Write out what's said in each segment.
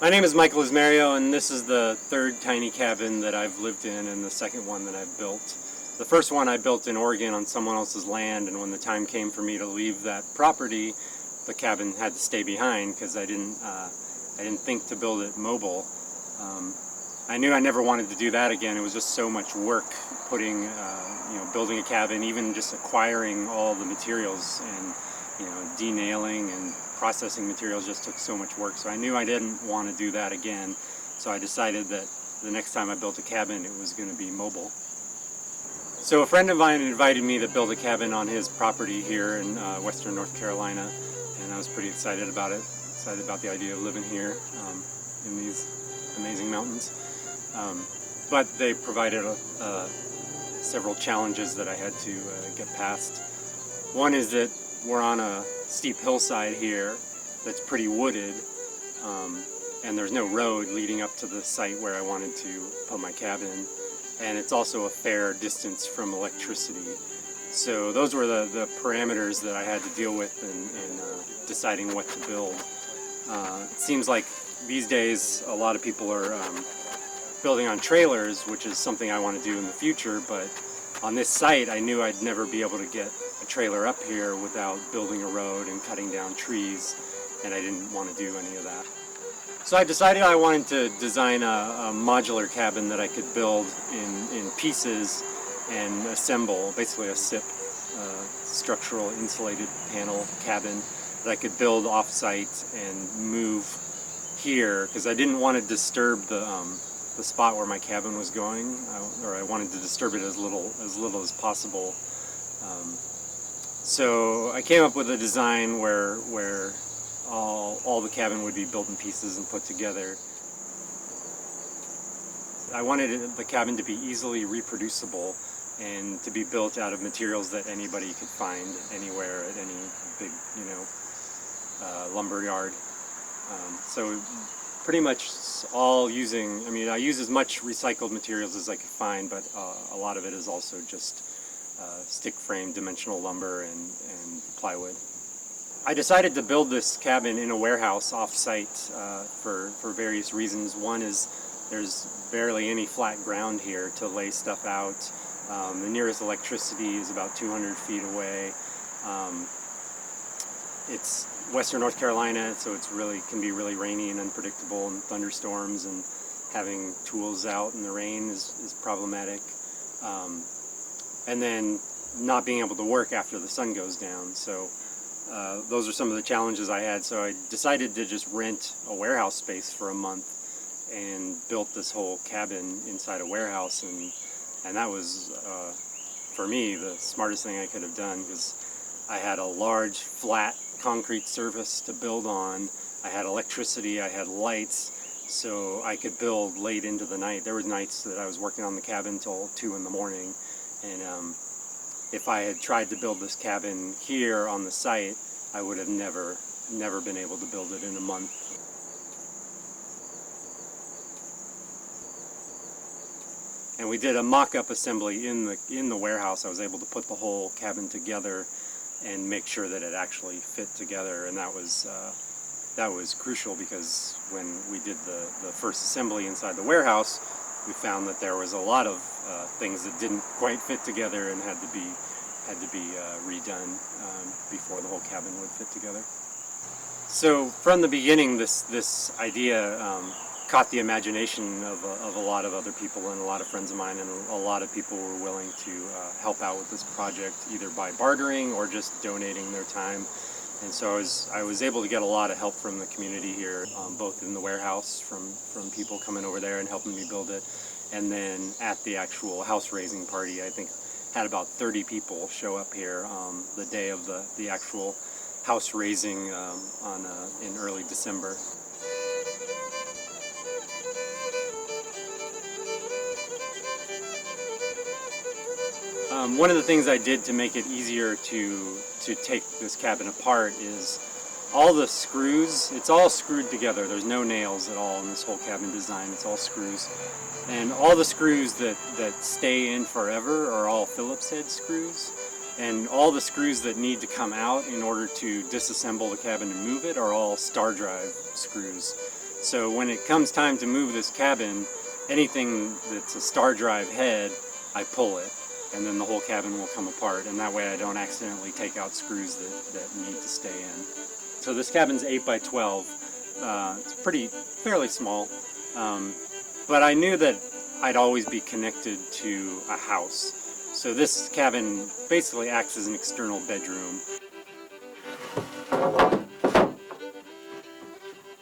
My name is Michael Ismerio, and this is the third tiny cabin that I've lived in and the second one that I've built. The first one I built in Oregon on someone else's land, and when the time came for me to leave that property, the cabin had to stay behind because I didn't think to build it mobile. I knew I never wanted to do that again. It was just so much work building a cabin, even just acquiring all the materials and denailing and processing materials just took so much work. So I knew I didn't want to do that again. So I decided that the next time I built a cabin, it was going to be mobile. So a friend of mine invited me to build a cabin on his property here in western North Carolina, and I was pretty excited about it. Excited about the idea of living here in these amazing mountains. But they provided several challenges that I had to get past. One is that we're on a steep hillside here that's pretty wooded, and there's no road leading up to the site where I wanted to put my cabin, and it's also a fair distance from electricity. So those were the parameters that I had to deal with in deciding what to build. It seems like these days a lot of people are building on trailers, which is something I want to do in the future, but on this site I knew I'd never be able to get a trailer up here without building a road and cutting down trees, and I didn't want to do any of that. So I decided I wanted to design a modular cabin that I could build in pieces and assemble, basically a SIP, structural insulated panel cabin that I could build off-site and move here, because I didn't want to disturb the spot where my cabin was going, or I wanted to disturb it as little as possible. So I came up with a design where all the cabin would be built in pieces and put together. I wanted the cabin to be easily reproducible and to be built out of materials that anybody could find anywhere at any big, lumber yard. So pretty much all using, I use as much recycled materials as I could find, but a lot of it is also just stick frame dimensional lumber and plywood. I decided to build this cabin in a warehouse off-site for various reasons. One is there's barely any flat ground here to lay stuff out. The nearest electricity is about 200 feet away. It's western North Carolina, so can be really rainy and unpredictable, and thunderstorms, and having tools out in the rain is problematic. And then not being able to work after the sun goes down. So those are some of the challenges I had. So I decided to just rent a warehouse space for a month and built this whole cabin inside a warehouse, and that was for me the smartest thing I could have done, because I had a large flat concrete surface to build on. I had electricity, I had lights, so I could build late into the night. There were nights that I was working on the cabin till 2 in the morning, and if I had tried to build this cabin here on the site, I would have never been able to build it in a month. And we did a mock-up assembly in the warehouse. I was able to put the whole cabin together and make sure that it actually fit together, and that was crucial, because when we did the first assembly inside the warehouse, we found that there was a lot of things that didn't quite fit together and had to be redone before the whole cabin would fit together. So from the beginning, this idea caught the imagination of a lot of other people and a lot of friends of mine, and a lot of people were willing to help out with this project, either by bartering or just donating their time. And so I was able to get a lot of help from the community here, both in the warehouse from people coming over there and helping me build it, and then at the actual house raising party. I think had about 30 people show up here the day of the actual house raising in early December. One of the things I did to make it easier to take this cabin apart is all the screws, it's all screwed together. There's no nails at all in this whole cabin design. It's all screws. And all the screws that stay in forever are all Phillips head screws. And all the screws that need to come out in order to disassemble the cabin and move it are all star drive screws. So when it comes time to move this cabin, anything that's a star drive head, I pull it, and then the whole cabin will come apart, and that way I don't accidentally take out screws that need to stay in. So this cabin's 8 by 12. It's fairly small, but I knew that I'd always be connected to a house. So this cabin basically acts as an external bedroom.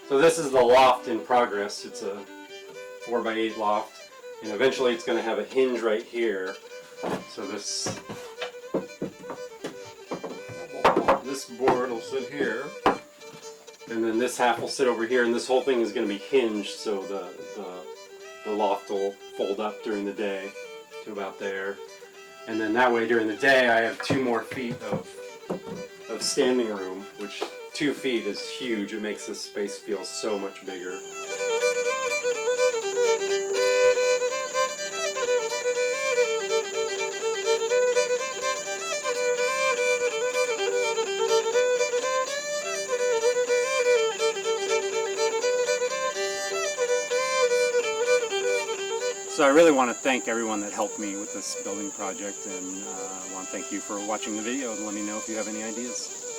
So this is the loft in progress. It's a 4 by 8 loft, and eventually it's going to have a hinge right here. So this board will sit here, and then this half will sit over here, and this whole thing is going to be hinged, so the loft will fold up during the day to about there. And then that way during the day I have 2 more feet of standing room, which 2 feet is huge. It makes this space feel so much bigger. So I really want to thank everyone that helped me with this building project, and I want to thank you for watching the video and let me know if you have any ideas.